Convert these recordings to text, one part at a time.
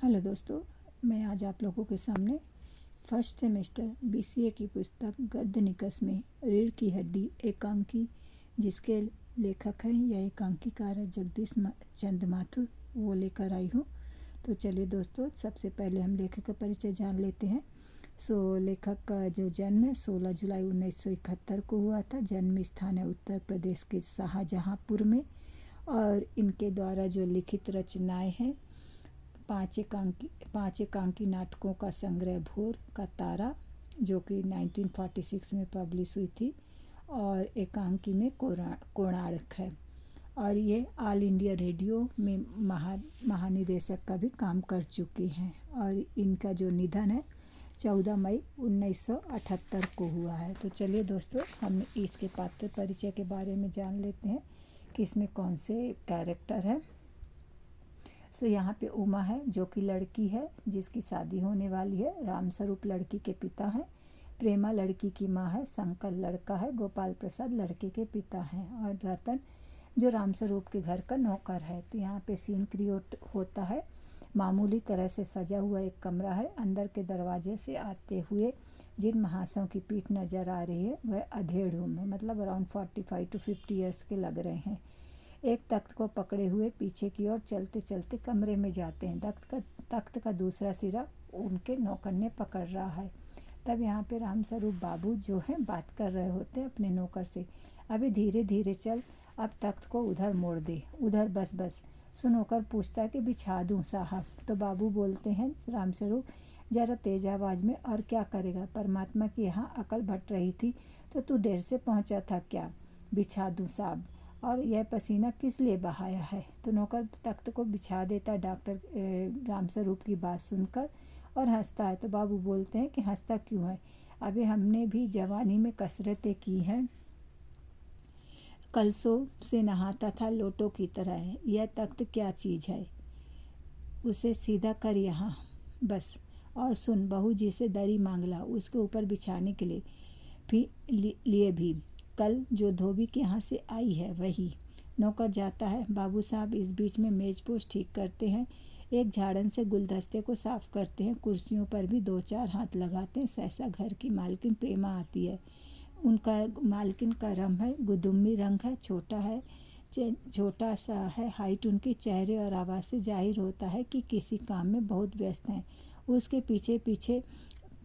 Hello दोस्तों, मैं आज आप लोगों के सामने फर्स्ट सेमेस्टर बीसीए की पुस्तक गद्य निकष में रीढ़ की हड्डी एकांकी, जिसके लेखक हैं या एकांकीकार है जगदीश चंद माथुर, वो लेकर आई हूँ। तो चलिए दोस्तों, सबसे पहले हम लेखक का परिचय जान लेते हैं। लेखक का जो जन्म है 16 जुलाई 1971 को हुआ था। जन्म स्थान है उत्तर प्रदेश के शाहजहाँपुर में। और इनके द्वारा जो लिखित रचनाएं हैं, पाँच एकांकी नाटकों का संग्रह भोर का तारा, जो कि 1946 में पब्लिश हुई थी, और एकांकी में कोणार्क है। और ये ऑल इंडिया रेडियो में महानिदेशक का भी काम कर चुकी हैं। और इनका जो निधन है 14 मई 1978 को हुआ है। तो चलिए दोस्तों, हम इसके पात्र परिचय के बारे में जान लेते हैं कि इसमें कौन से कैरेक्टर हैं। यहाँ पे उमा है, जो कि लड़की है जिसकी शादी होने वाली है। रामस्वरूप लड़की के पिता हैं। प्रेमा लड़की की माँ है। शंकर लड़का है। गोपाल प्रसाद लड़के के पिता हैं। और रतन जो रामस्वरूप के घर का नौकर है। तो यहाँ पे सीन क्रिएट होता है। मामूली तरह से सजा हुआ एक कमरा है। अंदर के दरवाजे से आते हुए जिन महाशयों की पीठ नज़र आ रही है वह अधेड़ उम्र में, मतलब अराउंड 45 to 50 ईयर्स के लग रहे हैं। एक तख्त को पकड़े हुए पीछे की ओर चलते चलते कमरे में जाते हैं। तख्त का दूसरा सिरा उनके नौकर ने पकड़ रहा है। तब यहाँ पे रामस्वरूप बाबू जो हैं बात कर रहे होते हैं अपने नौकर से, अभी धीरे धीरे चल, अब तख्त को उधर मोड़ दे, उधर बस। सो नौकर पूछता है कि बिछा दूँ साहब। तो बाबू बोलते हैं रामस्वरूप जरा तेज आवाज़ में, और क्या करेगा, परमात्मा की यहाँ अकल भट रही थी तो तू देर से पहुँचा था क्या, बिछा दूँ साहब, और यह पसीना किस लिए बहाया है। तो नौकर तख्त को बिछा देता डॉक्टर रामस्वरूप की बात सुनकर, और हंसता है। तो बाबू बोलते हैं कि हंसता क्यों है, अभी हमने भी जवानी में कसरतें की हैं, कलसों से नहाता था लोटों की तरह है। यह तख्त क्या चीज़ है, उसे सीधा कर यहाँ बस। और सुन, बहू जी से दरी मांग ला उसके ऊपर बिछाने के लिए भी कल जो धोबी के यहाँ से आई है वही। नौकर जाता है। बाबू साहब इस बीच में मेजपोश ठीक करते हैं, एक झाड़न से गुलदस्ते को साफ करते हैं, कुर्सियों पर भी 2-4 हाथ लगाते हैं। सहसा घर की मालकिन प्रेमा आती है। उनका मालकिन का रंग है गुदुम्बी रंग है, छोटा सा है हाइट उनकी। चेहरे और आवाज़ से जाहिर होता है कि किसी काम में बहुत व्यस्त हैं। उसके पीछे पीछे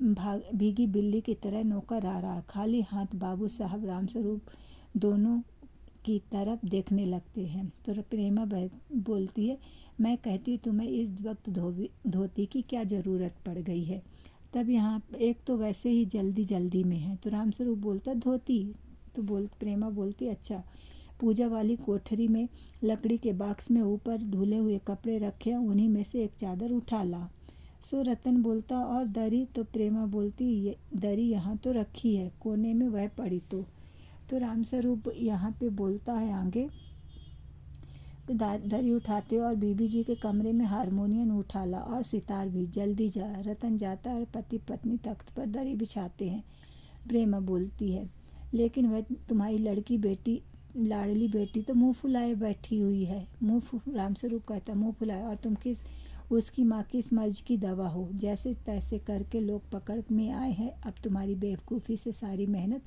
भीगी बिल्ली की तरह नौकर आ रहा। खाली हाथ बाबू साहब रामस्वरूप दोनों की तरफ देखने लगते हैं। तो प्रेमा बोलती है, मैं कहती हूँ तुम्हें इस वक्त धोती की क्या ज़रूरत पड़ गई है। तब यहाँ एक तो वैसे ही जल्दी में है। तो रामस्वरूप बोलता धोती। तो प्रेमा बोलती अच्छा, पूजा वाली कोठरी में लकड़ी के बॉक्स में ऊपर धुले हुए कपड़े रखे, उन्हीं में से एक चादर उठा ला। सो रतन बोलता और दरी। तो प्रेमा बोलती ये दरी यहाँ तो रखी है कोने में, वह पड़ी तो रामस्वरूप यहाँ पे बोलता है आगे, दरी उठाते और बीबी जी के कमरे में हारमोनियम उठा ला और सितार भी, जल्दी जा। रतन जाता है और पति पत्नी तख्त पर दरी बिछाते हैं। प्रेमा बोलती है, लेकिन वह तुम्हारी लाडली बेटी तो मुंह फुलाए बैठी हुई है। रामस्वरूप कहता मुंह फुलाए, और तुम उसकी माँ किस मर्ज की दवा हो, जैसे तैसे करके लोग पकड़ में आए हैं। अब तुम्हारी बेवकूफ़ी से सारी मेहनत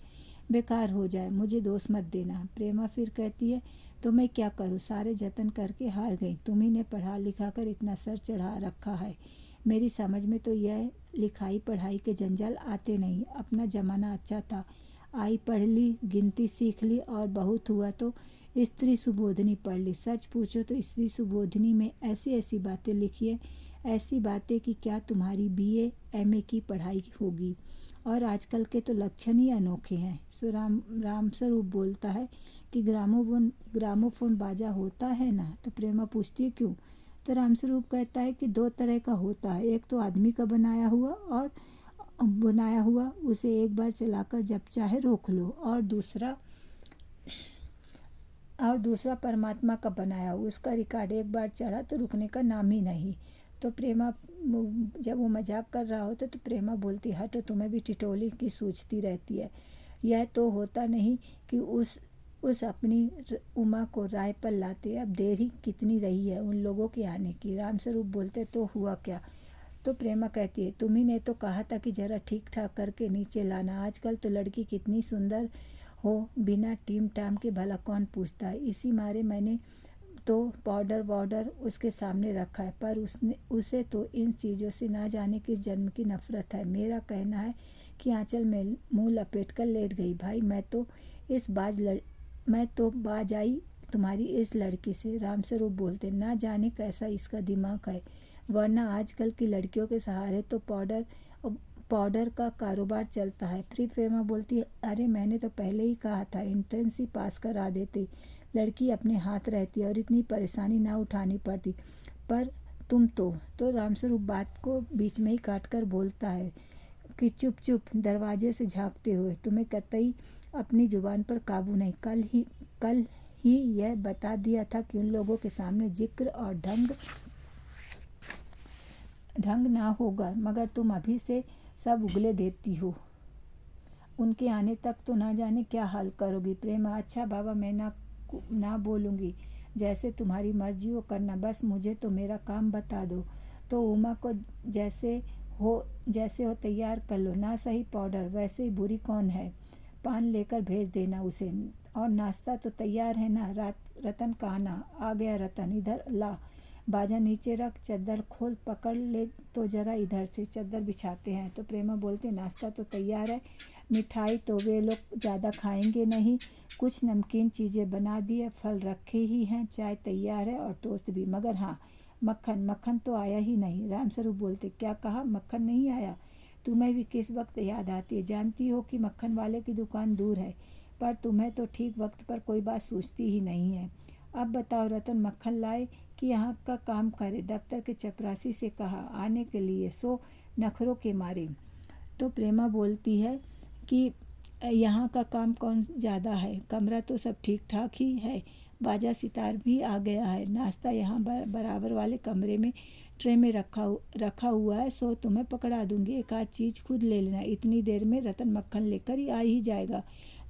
बेकार हो जाए, मुझे दोष मत देना। प्रेमा फिर कहती है, तो मैं क्या करूँ, सारे जतन करके हार गई। तुम्ही ने पढ़ा लिखा कर इतना सर चढ़ा रखा है, मेरी समझ में तो यह लिखाई पढ़ाई के जंजाल आते नहीं। अपना ज़माना अच्छा था, आई पढ़ ली, गिनती सीख ली, और बहुत हुआ तो स्त्री सुबोधनी पढ़ ली। सच पूछो तो स्त्री सुबोधनी में ऐसी बातें लिखी है, ऐसी बातें कि क्या तुम्हारी BA MA की पढ़ाई होगी। और आजकल के तो लक्षण ही अनोखे हैं। सो रामस्वरूप बोलता है कि ग्रामोफोन बाजा होता है ना। तो प्रेमा पूछती है क्यों। तो रामस्वरूप कहता है कि 2 तरह का होता है, एक तो आदमी का बनाया हुआ उसे एक बार चलाकर जब चाहे रोक लो, और दूसरा परमात्मा का बनाया हुआ, उसका रिकॉर्ड एक बार चढ़ा तो रुकने का नाम ही नहीं। तो प्रेमा जब वो मजाक कर रहा होता तो प्रेमा बोलती हटो, तुम्हें भी टिटोली की सूझती रहती है। यह तो होता नहीं कि उस अपनी उमा को राय पर लाते। अब देर ही कितनी रही है उन लोगों के आने की। रामस्वरूप बोलते, तो हुआ क्या? तो प्रेमा कहती है, तुम्ही ने तो कहा था कि जरा ठीक ठाक करके नीचे लाना। आजकल तो लड़की कितनी सुंदर हो बिना टीम टाम के भला कौन पूछता है। इसी मारे मैंने तो पाउडर वाउडर उसके सामने रखा है, पर उसे तो इन चीज़ों से ना जाने किस जन्म की नफरत है। मेरा कहना है कि आंचल में मुंह लपेट कर लेट गई। भाई मैं तो बाज आई तुम्हारी इस लड़की से। रामस्वरूप बोलते, ना जाने कैसा इसका दिमाग है, वरना आजकल की लड़कियों के सहारे तो पाउडर का कारोबार चलता है। फिर प्रेमा बोलती, अरे मैंने तो पहले ही कहा था एंट्रेंस ही पास करा देते, लड़की अपने हाथ रहती और इतनी परेशानी ना उठानी पड़ती। पर तुम तो रामस्वरूप बात को बीच में ही काट कर बोलता है कि चुप चुप दरवाजे से झांकते हुए, तुम्हें कतई अपनी जुबान पर काबू नहीं। कल ही यह बता दिया था कि उन लोगों के सामने जिक्र और ढंग ना होगा, मगर तुम अभी से सब उगले देती हो। उनके आने तक तो ना जाने क्या हाल करोगी। प्रेमा, अच्छा बाबा, मैं ना बोलूँगी, जैसे तुम्हारी मर्जी हो करना, बस मुझे तो मेरा काम बता दो। तो उमा को जैसे हो तैयार कर लो। ना सही पाउडर, वैसे ही बुरी कौन है। पान लेकर भेज देना उसे। और नाश्ता तो तैयार है ना। रतन का आना आ गया। रतन, इधर ला, बाजा नीचे रख, चद्दर खोल, पकड़ ले तो जरा इधर से। चद्दर बिछाते हैं। तो प्रेमा बोलते, नाश्ता तो तैयार है, मिठाई तो वे लोग ज़्यादा खाएंगे नहीं, कुछ नमकीन चीज़ें बना दी है, फल रखे ही हैं, चाय तैयार है और टोस्ट भी, मगर हाँ, मक्खन तो आया ही नहीं। रामस्वरूप बोलते, क्या कहा? मक्खन नहीं आया? तुम्हें भी किस वक्त याद आती है? जानती हो कि मक्खन वाले की दुकान दूर है, पर तुम्हें तो ठीक वक्त पर कोई बात सूझती ही नहीं है। अब बताओ, रतन मक्खन लाए कि यहाँ का काम करे? दफ्तर के चपरासी से कहा आने के लिए, सो नखरों के मारे। तो प्रेमा बोलती है कि यहाँ का काम कौन ज़्यादा है, कमरा तो सब ठीक ठाक ही है, बाजा सितार भी आ गया है, नाश्ता यहाँ बराबर वाले कमरे में ट्रे में रखा हुआ है, सो तुम्हें पकड़ा दूंगी, एक आध चीज़ खुद ले लेना। इतनी देर में रतन मक्खन लेकर ही आ ही जाएगा,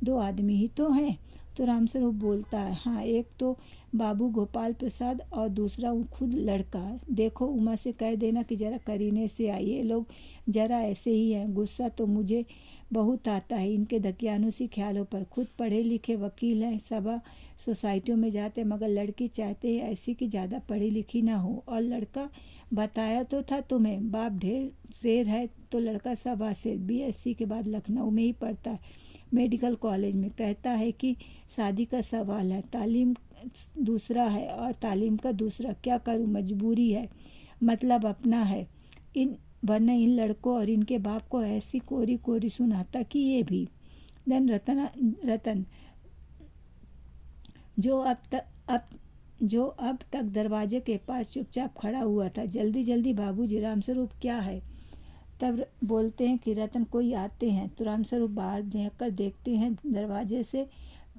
2 आदमी ही तो हैं। तो रामस्वरूप बोलता है, हाँ, एक तो बाबू गोपाल प्रसाद और दूसरा खुद लड़का। देखो, उमा से कह देना कि जरा करीने से आए, ये लोग जरा ऐसे ही हैं, गुस्सा तो मुझे बहुत आता है इनके दकियानुसी ख्यालों पर। खुद पढ़े लिखे वकील हैं, सभा सोसाइटियों में जाते, मगर लड़की चाहते हैं ऐसी कि ज़्यादा पढ़ी लिखी ना हो। और लड़का, बताया तो था तुम्हें, बाप ढेर शेर है तो लड़का सवा शेर। BSc के बाद लखनऊ में ही पढ़ता है, मेडिकल कॉलेज में। कहता है कि शादी का सवाल है, तालीम दूसरा है और तालीम का दूसरा। क्या करूं, मजबूरी है, मतलब अपना है। वरना इन लड़कों और इनके बाप को ऐसी कोरी कोरी सुनाता कि ये भी। देन रतन जो अब तक दरवाजे के पास चुपचाप खड़ा हुआ था, जल्दी जल्दी, बाबूजी, रामस्वरूप क्या है? तब बोलते हैं कि रतन कोई आते हैं। तो रामस्वरूप बाहर झाँक कर देखते हैं दरवाजे से,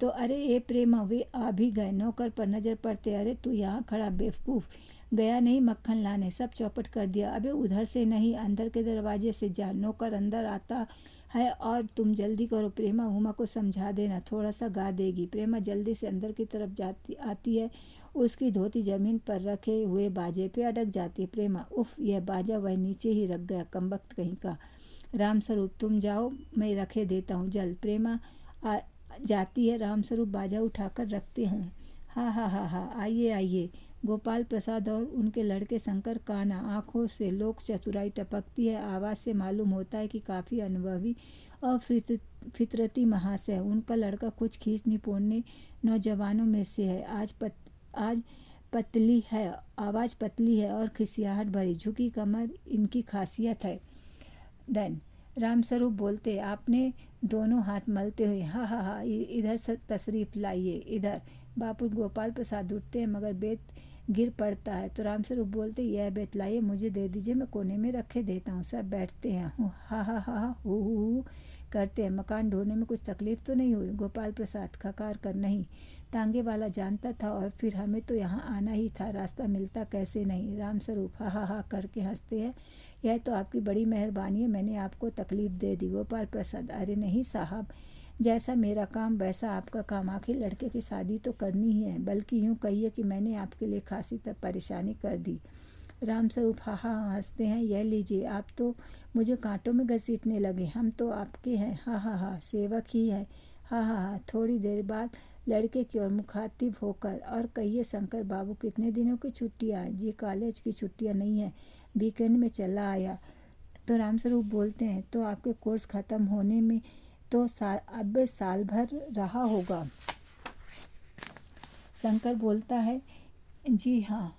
तो अरे ए प्रेमा, वे आ भी गए। नौकर पर नज़र पड़ते, अरे तू यहाँ खड़ा बेवकूफ़, गया नहीं मक्खन लाने? सब चौपट कर दिया। अबे उधर से नहीं, अंदर के दरवाजे से जा। नौकर अंदर आता है और तुम जल्दी करो प्रेमा, उमा को समझा देना, थोड़ा सा गा देगी। प्रेमा जल्दी से अंदर की तरफ आती है, उसकी धोती जमीन पर रखे हुए बाजे पे अटक जाती है। प्रेमा, उफ, यह बाजा वह नीचे ही रख गया, कमबख्त कहीं का। रामस्वरूप, तुम जाओ, मैं रखे देता हूँ जल। प्रेमा जाती है, रामस्वरूप बाजा उठाकर रखते हैं। हाँ हाँ हाँ हाँ, आइए आइए। गोपाल प्रसाद और उनके लड़के शंकर कान्हा, आंखों से लोक चतुराई टपकती है, आवाज़ से मालूम होता है कि काफ़ी अनुभवी और फितरती महाशय। उनका लड़का कुछ खींच निपोड़ने नौजवानों में से है। आज पतली है, आवाज़ पतली है और खिसियाहट भरी, झुकी कमर इनकी खासियत है। देन रामस्वरूप बोलते, आपने दोनों हाथ मलते हुए, हाँ हाँ हाँ, इधर से तशरीफ़ लाइए, इधर। बापू गोपाल प्रसाद उठते हैं, मगर बेत गिर पड़ता है। तो रामस्वरूप बोलते, यह बेत लाइए, मुझे दे दीजिए, मैं कोने में रखे देता हूँ। सब बैठते हैं, हाँ हाँ हाँ हाँ, हु करते हैं। मकान ढूंढने में कुछ तकलीफ तो नहीं हुई? गोपाल प्रसाद खकार कर, नहीं, तांगे वाला जानता था, और फिर हमें तो यहाँ आना ही था, रास्ता मिलता कैसे नहीं। रामस्वरूप हाँ हाँ हाँ करके हंसते हैं, यह तो आपकी बड़ी मेहरबानी है, मैंने आपको तकलीफ़ दे दी। गोपाल प्रसाद, अरे नहीं साहब, जैसा मेरा काम वैसा आपका काम। आखिर लड़के की शादी तो करनी ही है, बल्कि यूँ कहिए कि मैंने आपके लिए खासी तक परेशानी कर दी। रामस्वरूप हा हा हंसते हैं। यह लीजिए, आप तो मुझे कांटों में घसीटने लगे। हम तो आपके हैं, हा हा हा, सेवक ही है, हा हा हा। थोड़ी देर बाद लड़के की ओर मुखातिब होकर, और कहिए शंकर बाबू, कितने दिनों की छुट्टियाँ हैं? जी कॉलेज की छुट्टियाँ नहीं हैं, वीकेंड में चला आया। तो रामस्वरूप बोलते हैं, तो आपके कोर्स ख़त्म होने में तो अब साल भर रहा होगा। शंकर बोलता है, जी हाँ,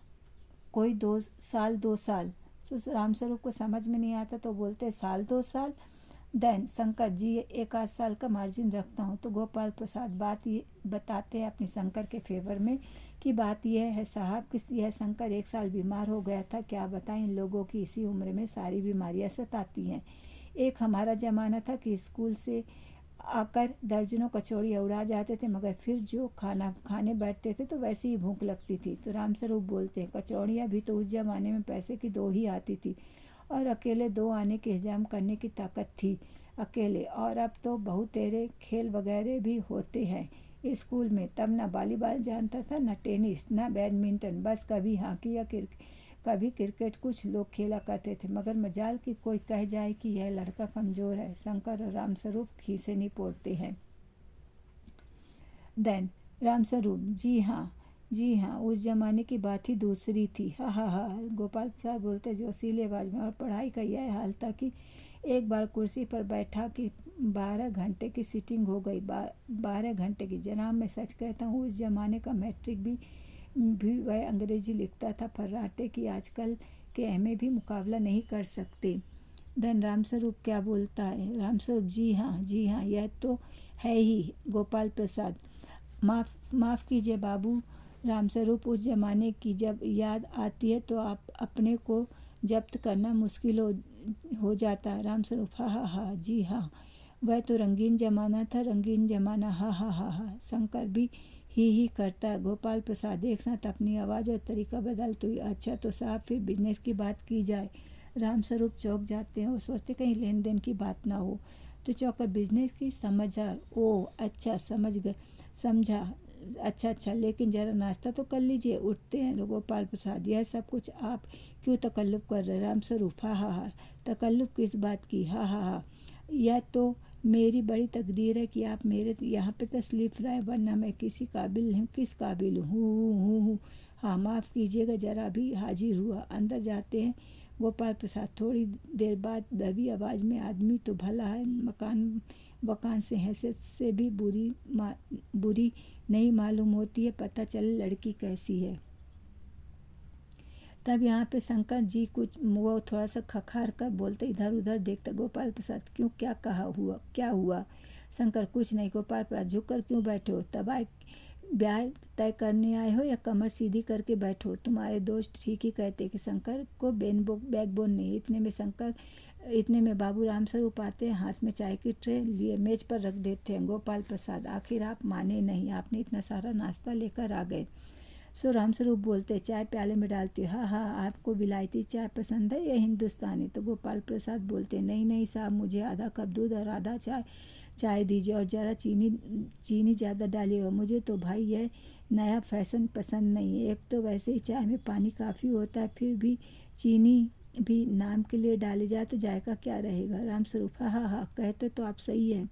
कोई 2 साल 2 साल। तो रामस्वरूप को समझ में नहीं आता, तो बोलते साल 2 साल। देन शंकर जी, 1 आध साल का मार्जिन रखता हूँ। तो गोपाल प्रसाद बात ये बताते हैं अपने शंकर के फेवर में कि बात यह है साहब कि यह शंकर 1 साल बीमार हो गया था। क्या बताएं, इन लोगों की इसी उम्र में सारी बीमारियां सताती हैं। एक हमारा ज़माना था कि स्कूल से आकर दर्जनों कचौड़ी उड़ा जाते थे, मगर फिर जो खाना खाने बैठते थे तो वैसे ही भूख लगती थी। तो रामस्वरूप बोलते हैं, कचौड़ियाँ भी तो उस जमाने में पैसे की 2 ही आती थी, और अकेले 2 आने के इंतजाम करने की ताकत थी अकेले। और अब तो बहुतेरे खेल वगैरह भी होते हैं स्कूल में। तब ना वॉलीबॉल जानता था, ना टेनिस, ना बैडमिंटन, बस कभी हॉकी या कभी क्रिकेट कुछ लोग खेला करते थे। मगर मजाल कि कोई कह जाए कि यह लड़का कमज़ोर है। शंकर और रामस्वरूप खीसे नहीं पोड़ते हैं। देन रामस्वरूप, जी हाँ, जी हाँ, उस जमाने की बात ही दूसरी थी, हा हा हा। गोपाल प्रसाद बोलते जोशीले आवाज में। और पढ़ाई का यह हाल था कि एक बार कुर्सी पर बैठा कि 12 घंटे की सीटिंग हो गई। 12 घंटे की। जनाब, मैं सच कहता हूँ, उस जमाने का मैट्रिक भी वह अंग्रेजी लिखता था फर्राटे की आजकल के एमए भी मुकाबला नहीं कर सकते। धन रामस्वरूप क्या बोलता है? रामस्वरूप, जी हाँ, जी हाँ, यह तो है ही। गोपाल प्रसाद, माफ़ कीजिए बाबू। रामस्वरूप, उस ज़माने की जब याद आती है तो आप अपने को जब्त करना मुश्किल हो जाता है। रामस्वरूप, हा हा हा, जी हाँ, वह तो रंगीन ज़माना था, रंगीन ज़माना, हा हा हा हा। शंकर भी ही करता है। गोपाल प्रसाद एक साथ अपनी आवाज़ और तरीका बदलते हुए, अच्छा तो साहब फिर बिजनेस की बात की जाए। रामस्वरूप चौंक जाते हैं। वो सोचते कहीं लेन देन की बात ना हो। तो चौंकर, बिजनेस की? समझदार, ओह अच्छा, समझा, अच्छा अच्छा, लेकिन ज़रा नाश्ता तो कर लीजिए। उठते हैं गोपाल प्रसाद, यह सब कुछ आप क्यों तकल्लुफ़ कर रहे? रामस्वरूप, हा हा हा, तकल्लुफ़ किस बात की? हा हा हा, यह तो मेरी बड़ी तकदीर है कि आप मेरे यहाँ पे तशरीफ़ लाए, वरना मैं किसी काबिल नहीं। किस काबिल हूँ? हाँ, माफ़ कीजिएगा, ज़रा भी हाजिर हुआ। अंदर जाते हैं गोपाल प्रसाद। थोड़ी देर बाद दबी आवाज़ में, आदमी तो भला है, मकान से हैसियत से भी बुरी नहीं मालूम होती है। पता चले लड़की कैसी है। तब यहाँ पे शंकर जी कुछ वो थोड़ा सा खखार कर बोलते, इधर उधर देखते। गोपाल प्रसाद, क्यों, क्या हुआ? शंकर, कुछ नहीं। गोपाल प्रसाद, झुक कर क्यों बैठे हो? ब्याह तय करने आए हो या कमर सीधी करके बैठो? तुम्हारे दोस्त ठीक ही कहते कि शंकर को बैकबोन नहीं। इतने में बाबू रामस्वरूप आते हैं, हाथ में चाय की ट्रे लिए मेज पर रख देते हैं। गोपाल प्रसाद, आखिर आप माने नहीं, आपने इतना सारा नाश्ता लेकर आ गए। सो रामस्वरूप बोलते, चाय प्याले में डालती हूँ। हाँ हाँ, आपको विलायती चाय पसंद है या हिंदुस्तानी? तो गोपाल प्रसाद बोलते, नहीं नहीं साहब, मुझे आधा कप दूध और आधा चाय दीजिए, और ज़रा चीनी ज़्यादा डालिएगा। मुझे तो भाई यह नया फैशन पसंद नहीं है। एक तो वैसे ही चाय में पानी काफ़ी होता है, फिर भी चीनी भी नाम के लिए डाली जाए तो जायका क्या रहेगा? रामस्वरूप, हाँ हाँ हाँ, कहते तो आप सही हैं।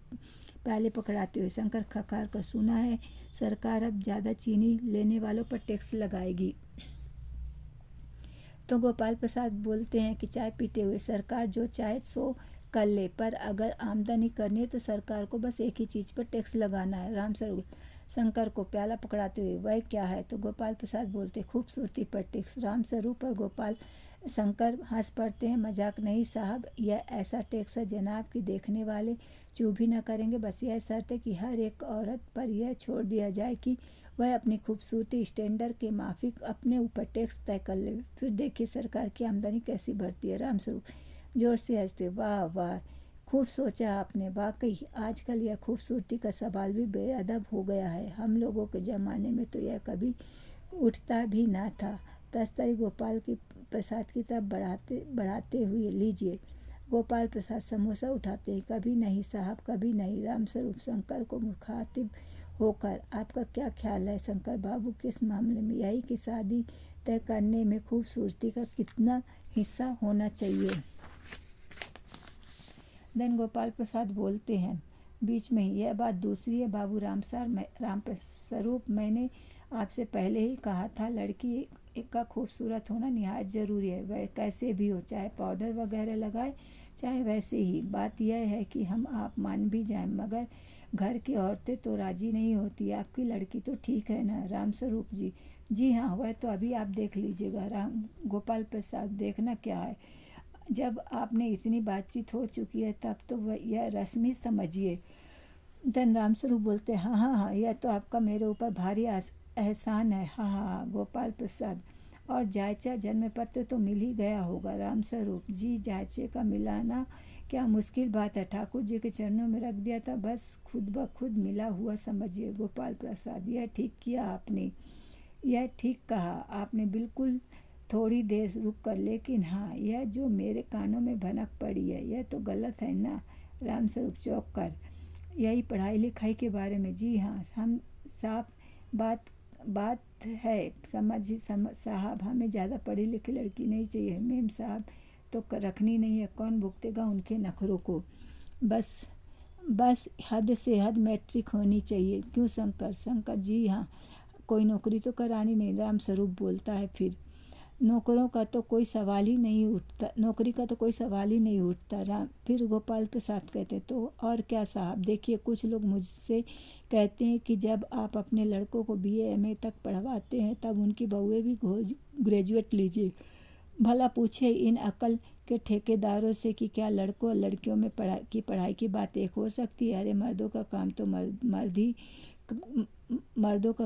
पहले पकड़ाते हुए शंकर खकार कर, सुना है सरकार अब ज़्यादा चीनी लेने वालों पर टैक्स लगाएगी। तो गोपाल प्रसाद बोलते हैं कि चाय पीते हुए, सरकार जो चाहे सो कर ले, पर अगर आमदनी करनी है तो सरकार को बस एक ही चीज़ पर टैक्स लगाना है। रामस्वरूप शंकर को प्याला पकड़ाते हुए, वह क्या है? तो गोपाल प्रसाद बोलते, खूबसूरती पर टैक्स। रामस्वरूप और गोपाल शंकर हंस पड़ते हैं। मजाक नहीं साहब, यह ऐसा टैक्स है जनाब कि देखने वाले चू भी न करेंगे। बस यह शर्त है कि हर एक औरत पर यह छोड़ दिया जाए कि वह अपनी खूबसूरती स्टैंडर्ड के माफिक अपने ऊपर टैक्स तय कर ले। फिर देखिए सरकार की आमदनी कैसी बढ़ती है। रामस्वरूप जोर से हंसते, वाह वाह, खूब सोचा आपने। वाकई आजकल यह खूबसूरती का सवाल भी बेअदब हो गया है। हम लोगों के ज़माने में तो यह कभी उठता भी ना था। तस्तरी गोपाल की प्रसाद की तरफ बढ़ाते हुए, लीजिए गोपाल प्रसाद समोसा उठाते ही, कभी नहीं साहब, कभी नहीं। रामस्वरूप शंकर को मुखातिब होकर, आपका क्या ख्याल है शंकर बाबू किस मामले में? यही कि शादी तय करने में खूबसूरती का कितना हिस्सा होना चाहिए। देन गोपाल प्रसाद बोलते हैं बीच में ही, यह बात दूसरी है बाबू रामस्वरूप, मैंने आपसे पहले ही कहा था, लड़की का खूबसूरत होना निहायत ज़रूरी है, वह कैसे भी हो, चाहे पाउडर वगैरह लगाए चाहे वैसे ही। बात यह है कि हम आप मान भी जाएं, मगर घर की औरतें तो राजी नहीं होती। आपकी लड़की तो ठीक है ना रामस्वरूप जी? जी हाँ, वह तो अभी आप देख लीजिएगा। गोपाल प्रसाद, देखना क्या है, जब आपने इतनी बातचीत हो चुकी है तब तो वह यह रस्मी समझिए। धन रामस्वरूप बोलते, हाँ हाँ हाँ, यह तो आपका मेरे ऊपर भारी एहसान है। हाँ हाँ हाँ। गोपाल प्रसाद, और जायचा जन्म पत्र तो मिल ही गया होगा? रामस्वरूप जी, जायचे का मिलाना क्या मुश्किल बात है, ठाकुर जी के चरणों में रख दिया था, बस खुद ब खुद मिला हुआ समझिए। गोपाल प्रसाद, यह ठीक किया आपने, यह ठीक कहा आपने, बिल्कुल। थोड़ी देर रुक कर, लेकिन हाँ, यह जो मेरे कानों में भनक पड़ी है, यह तो गलत है ना? रामस्वरूप चौंक कर, यही पढ़ाई लिखाई के बारे में? जी हाँ, हम साफ बात बात है साहब, हमें ज़्यादा पढ़ी लिखी लड़की नहीं चाहिए। मेम साहब तो रखनी नहीं है, कौन भुगतेगा उनके नखरों को? बस बस हद से हद मैट्रिक होनी चाहिए। क्यों शंकर? शंकर, जी हाँ, कोई नौकरी तो करानी नहीं। रामस्वरूप बोलता है, फिर नौकरी का तो कोई सवाल ही नहीं उठता। फिर गोपाल प्रसाद कहते, तो और क्या साहब? देखिए, कुछ लोग मुझसे कहते हैं कि जब आप अपने लड़कों को BA MA तक पढ़वाते हैं तब उनकी बहुएं भी ग्रेजुएट लीजिए। भला पूछे इन अकल के ठेकेदारों से कि क्या लड़कों और लड़कियों में पढ़ाई की बात एक हो सकती है? अरे मर्दों का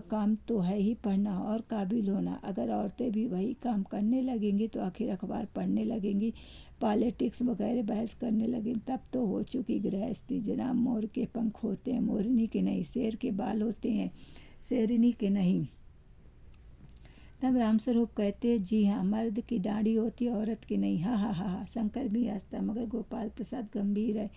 काम तो है ही पढ़ना और काबिल होना। अगर औरतें भी वही काम करने लगेंगी तो आखिर अखबार पढ़ने लगेंगी, पॉलिटिक्स वगैरह बहस करने लगेंगी, तब तो हो चुकी गृहस्थी। जनाब, मोर के पंख होते हैं, मोरनी के नहीं। शेर के बाल होते हैं, शेरनी के नहीं। तब रामस्वरूप कहते, जी हाँ, मर्द की दाढ़ी होती है, औरत की नहीं। हाँ हाँ हाँ हाँ। शंकर भी हंसता, मगर गोपाल प्रसाद गंभीर है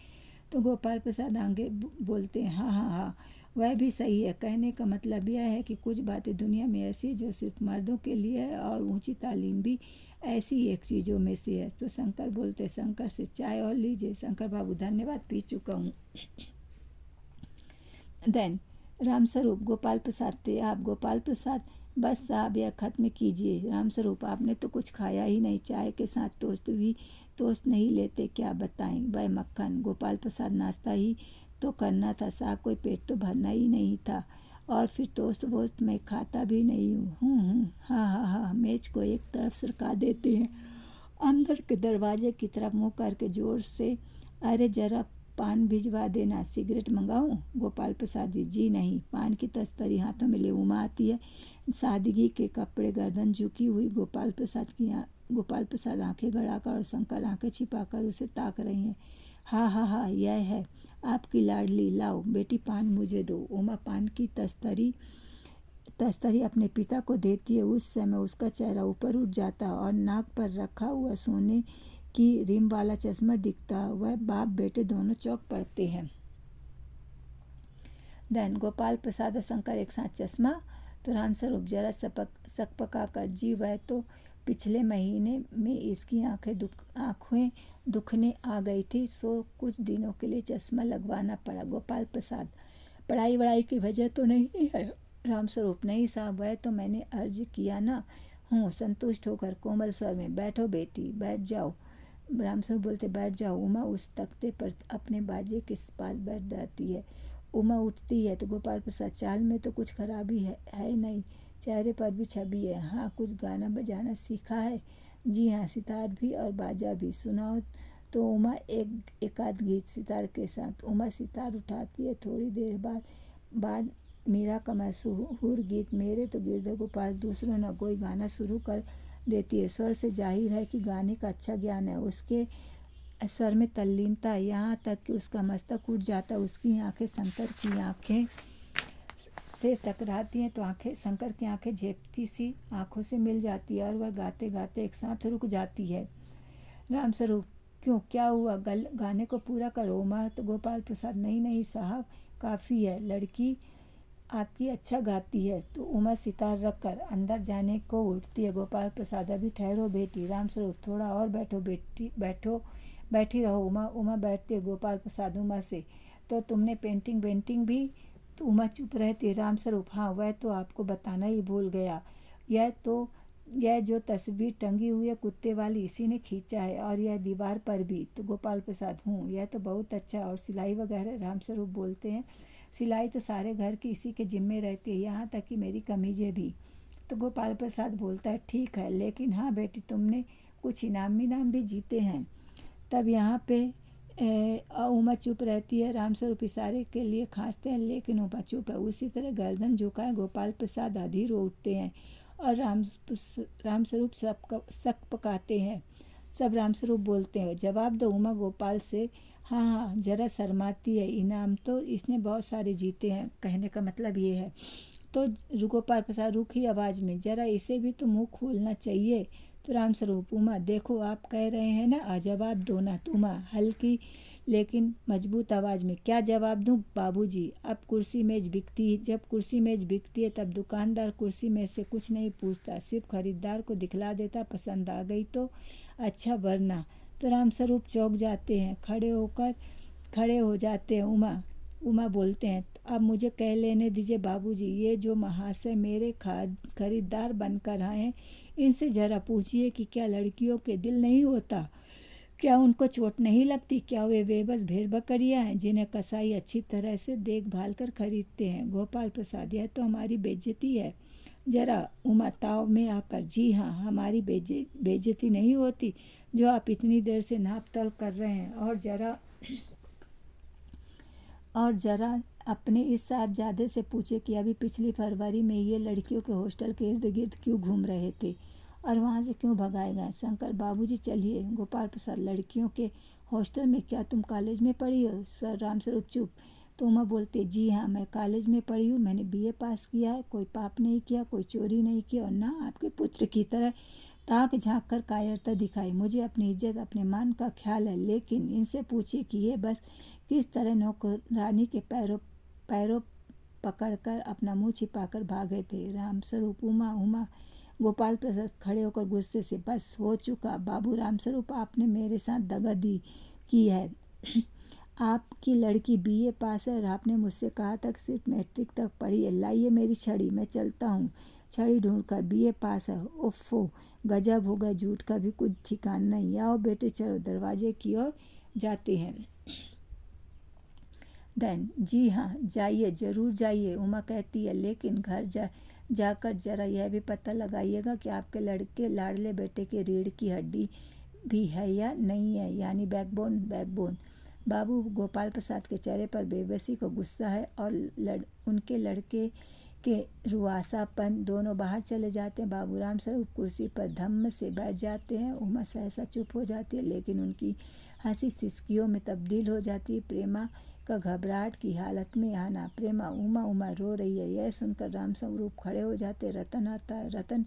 तो गोपाल प्रसाद आगे बोलते हैं, हाँ हाँ हाँ, वह भी सही है। कहने का मतलब यह है कि कुछ बातें दुनिया में ऐसी है जो सिर्फ मर्दों के लिए है, और ऊंची तालीम भी ऐसी एक चीज़ों में से है। तो शंकर बोलते, शंकर से चाय और लीजिए। शंकर बाबू, धन्यवाद, पी चुका हूँ। देन रामस्वरूप, गोपाल प्रसाद थे आप? गोपाल प्रसाद, बस साहब, यह खत्म कीजिए। रामस्वरूप, आपने तो कुछ खाया ही नहीं, चाय के साथ टोस्ट नहीं लेते क्या? बताएं। वह मक्खन। गोपाल प्रसाद, नाश्ता ही तो करना था साहब, कोई पेट तो भरना ही नहीं था, और फिर टोस्ट वोस्ट मैं खाता भी नहीं हूँ। हाँ हाँ हाँ। मेज को एक तरफ सरका देते हैं, अंदर के दरवाजे की तरफ मुँह करके जोर से, अरे जरा पान भिजवा देना। सिगरेट मंगाऊं? गोपाल प्रसाद जी, जी नहीं। पान की तस्तरी हाथों में ले उमा आती है, सादगी के कपड़े, गर्दन झुकी हुई। गोपाल प्रसाद आंखें गड़ाकर और शंकर आंखें छिपाकर उसे ताक रही हैं। हाँ हाँ हाँ, यह है आपकी लाडली, लाओ बेटी पान मुझे दो। उमा पान की तस्तरी अपने पिता को देती है। उस समय उसका चेहरा ऊपर उठ जाता और नाक पर रखा हुआ सोने की रिम वाला चश्मा दिखता। वह बाप बेटे दोनों चौंक पड़ते हैं। देन गोपाल प्रसाद और शंकर एक साथ चश्मा? तो रामस्वरूप जरा सकपका कर, जी वह तो पिछले महीने में इसकी आंखें दुखने आ गई थी, सो कुछ दिनों के लिए चश्मा लगवाना पड़ा। गोपाल प्रसाद, पढ़ाई वढ़ाई की वजह तो नहीं है? रामस्वरूप, नहीं साहब, वह तो मैंने अर्ज किया ना। हूँ संतुष्ट होकर कोमल स्वर में, बैठो बेटी, बैठ जाओ। रामस्वरूप बोलते, बैठ जाओ। उमा उस तख्ते पर अपने बाजे के पास बैठ जाती है। उमा उठती है तो गोपाल प्रसाद, चाल में तो कुछ खराबी है नहीं, चेहरे पर भी छवि है। हाँ, कुछ गाना बजाना सीखा है? जी हाँ, सितार भी और बाजा भी। सुनाओ तो उमा एकाध गीत सितार के साथ। उमा सितार उठाती है। थोड़ी देर बाद मीरा का मशहूर गीत मेरे तो गिरधर गोपाल दूसरों न कोई गाना शुरू कर देती है। स्वर से जाहिर है कि गाने का अच्छा ज्ञान है। उसके स्वर में तल्लीनता है, यहाँ तक कि उसका मस्तक उठ जाता है। उसकी आंखें शंकर की आंखें से टकराती हैं तो शंकर की आंखें झेपती सी आंखों से मिल जाती है और वह गाते गाते एक साथ रुक जाती है। रामस्वरूप, क्यों, क्या हुआ, गाने को पूरा करो। उमा तो गोपाल प्रसाद, नहीं नहीं साहब, काफ़ी है, लड़की आपकी अच्छा गाती है। तो उमा सितार रख कर अंदर जाने को उठती है। गोपाल प्रसाद, अभी ठहरो बेटी। रामस्वरूप, थोड़ा और बैठो बेटी, बैठी रहो। उमा बैठती है। गोपाल प्रसाद उमा से, तो तुमने पेंटिंग वेंटिंग भी? तो उमा चुप रहती है। रामस्वरूप, हाँ वह तो आपको बताना ही भूल गया, यह जो तस्वीर टंगी हुई है कुत्ते वाली, इसी ने खींचा है, और यह दीवार पर भी। तो गोपाल प्रसाद, यह तो बहुत अच्छा। और सिलाई वगैरह? रामस्वरूप बोलते हैं, सिलाई तो सारे घर की इसी के जिम्मे रहती है, यहाँ तक कि मेरी कमीजें भी। तो गोपाल प्रसाद बोलता है, ठीक है, लेकिन हाँ बेटी, तुमने कुछ इनाम भी जीते हैं। तब यहाँ पे उमा चुप रहती है। रामस्वरूप इशारे के लिए खांसते हैं, लेकिन उमा चुप है। उसी तरह गर्दन झुकाए गोपाल प्रसाद अधीर हो उठते हैं, और रामस्वरूप शक पकाते हैं। सब रामस्वरूप बोलते हैं, जवाब दो। उमा गोपाल से हाँ जरा शर्माती है, इनाम तो इसने बहुत सारे जीते हैं, कहने का मतलब ये है। तो गोपाल प्रसाद रूखी आवाज़ में, जरा इसे भी तो मुंह खोलना चाहिए। तो रामस्वरूप, उमा देखो, आप कह रहे हैं ना, जवाब दो ना। तो उमा हल्की लेकिन मजबूत आवाज़ में, क्या जवाब दूं बाबूजी? जब कुर्सी मेज बिकती है तब दुकानदार कुर्सी मेज से कुछ नहीं पूछता, सिर्फ खरीदार को दिखला देता, पसंद आ गई तो अच्छा, वरना। तो रामस्वरूप चौंक जाते हैं, खड़े हो जाते हैं। उमा बोलते हैं, अब मुझे कह लेने दीजिए बाबूजी, ये जो महाशय मेरे खरीदार बनकर आए हैं, इनसे जरा पूछिए कि क्या लड़कियों के दिल नहीं होता? क्या उनको चोट नहीं लगती? क्या वे बेबस भेड़ बकरियां हैं जिन्हें कसाई अच्छी तरह से देखभाल कर खरीदते हैं? गोपाल प्रसाद, यह तो हमारी बेइज्जती है। जरा उमा ताव में आकर, जी हाँ, हमारी बेइज्जती नहीं होती जो आप इतनी देर से नाप तोल कर रहे हैं। और जरा अपने इस साहबजादे से पूछे कि अभी पिछली फरवरी में ये लड़कियों के हॉस्टल के इर्द गिर्द क्यों घूम रहे थे और वहाँ से क्यों भगाए गए? शंकर, बाबूजी चलिए। गोपाल प्रसाद, लड़कियों के हॉस्टल में? क्या तुम कॉलेज में पढ़ी हो? सर रामस्वरूप चुप। तो उमा बोलते, जी हाँ, मैं कॉलेज में पढ़ी हूँ, मैंने BA पास किया है, कोई पाप नहीं किया, कोई चोरी नहीं किया, और ना आपके पुत्र की तरह ताक झांक कर कायरता दिखाई। मुझे अपनी इज्जत, अपने मान का ख्याल है, लेकिन इनसे पूछिए कि ये बस किस तरह नौकरानी के पैरों पकड़कर अपना मुंह छिपाकर भागे थे। रामस्वरूप, उमा। गोपाल प्रसाद खड़े होकर गुस्से से, बस हो चुका बाबू रामस्वरूप, आपने मेरे साथ दगादी की है। आपकी लड़की BA पास है और आपने मुझसे कहा था कि सिर्फ मैट्रिक तक पढ़ी है। लाइए मेरी छड़ी, मैं चलता हूँ। छड़ी ढूंढकर, BA पास है? ओफो, गजब हो गया, झूठ का भी कुछ ठिकाना नहीं। आओ बेटे चलो, दरवाजे की ओर जाते हैं। देन, जी हाँ जाइए, ज़रूर जाइए। उमा कहती है, लेकिन घर जाकर जरा यह भी पता लगाइएगा कि आपके लड़के लाडले बेटे की रीढ़ की हड्डी भी है या नहीं है, यानी बैकबोन। बाबू गोपाल प्रसाद के चेहरे पर बेबसी को गुस्सा है, और उनके लड़के के रुआसापन। दोनों बाहर चले जाते हैं। बाबू रामस्वरूप कुर्सी पर धम्म से बैठ जाते हैं। उमा सहसा चुप हो जाती है, लेकिन उनकी हंसी सिसकियों में तब्दील हो जाती है। प्रेमा का घबराहट की हालत में आना। प्रेमा, उमा रो रही है। यह सुनकर रामस्वरूप खड़े हो जाते। रतन आता है। रतन,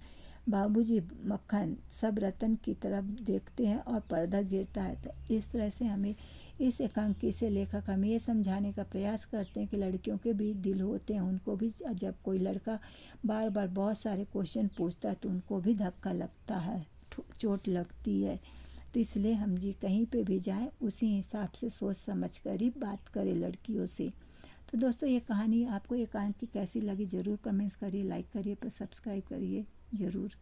बाबूजी, मक्खन। सब रतन की तरफ देखते हैं और पर्दा गिरता है। तो इस तरह से हमें इस एकांकी से लेखक हमें ये समझाने का प्रयास करते हैं कि लड़कियों के भी दिल होते हैं, उनको भी जब कोई लड़का बार बार बहुत सारे क्वेश्चन पूछता है तो उनको भी धक्का लगता है, चोट लगती है। तो इसलिए हम जी कहीं पे भी जाएं उसी हिसाब से सोच समझ कर ही बात करें लड़कियों से। तो दोस्तों, ये कहानी आपको एकांकी कैसी लगी ज़रूर कमेंट्स करिए, लाइक करिए, पर सब्सक्राइब करिए ज़रूर।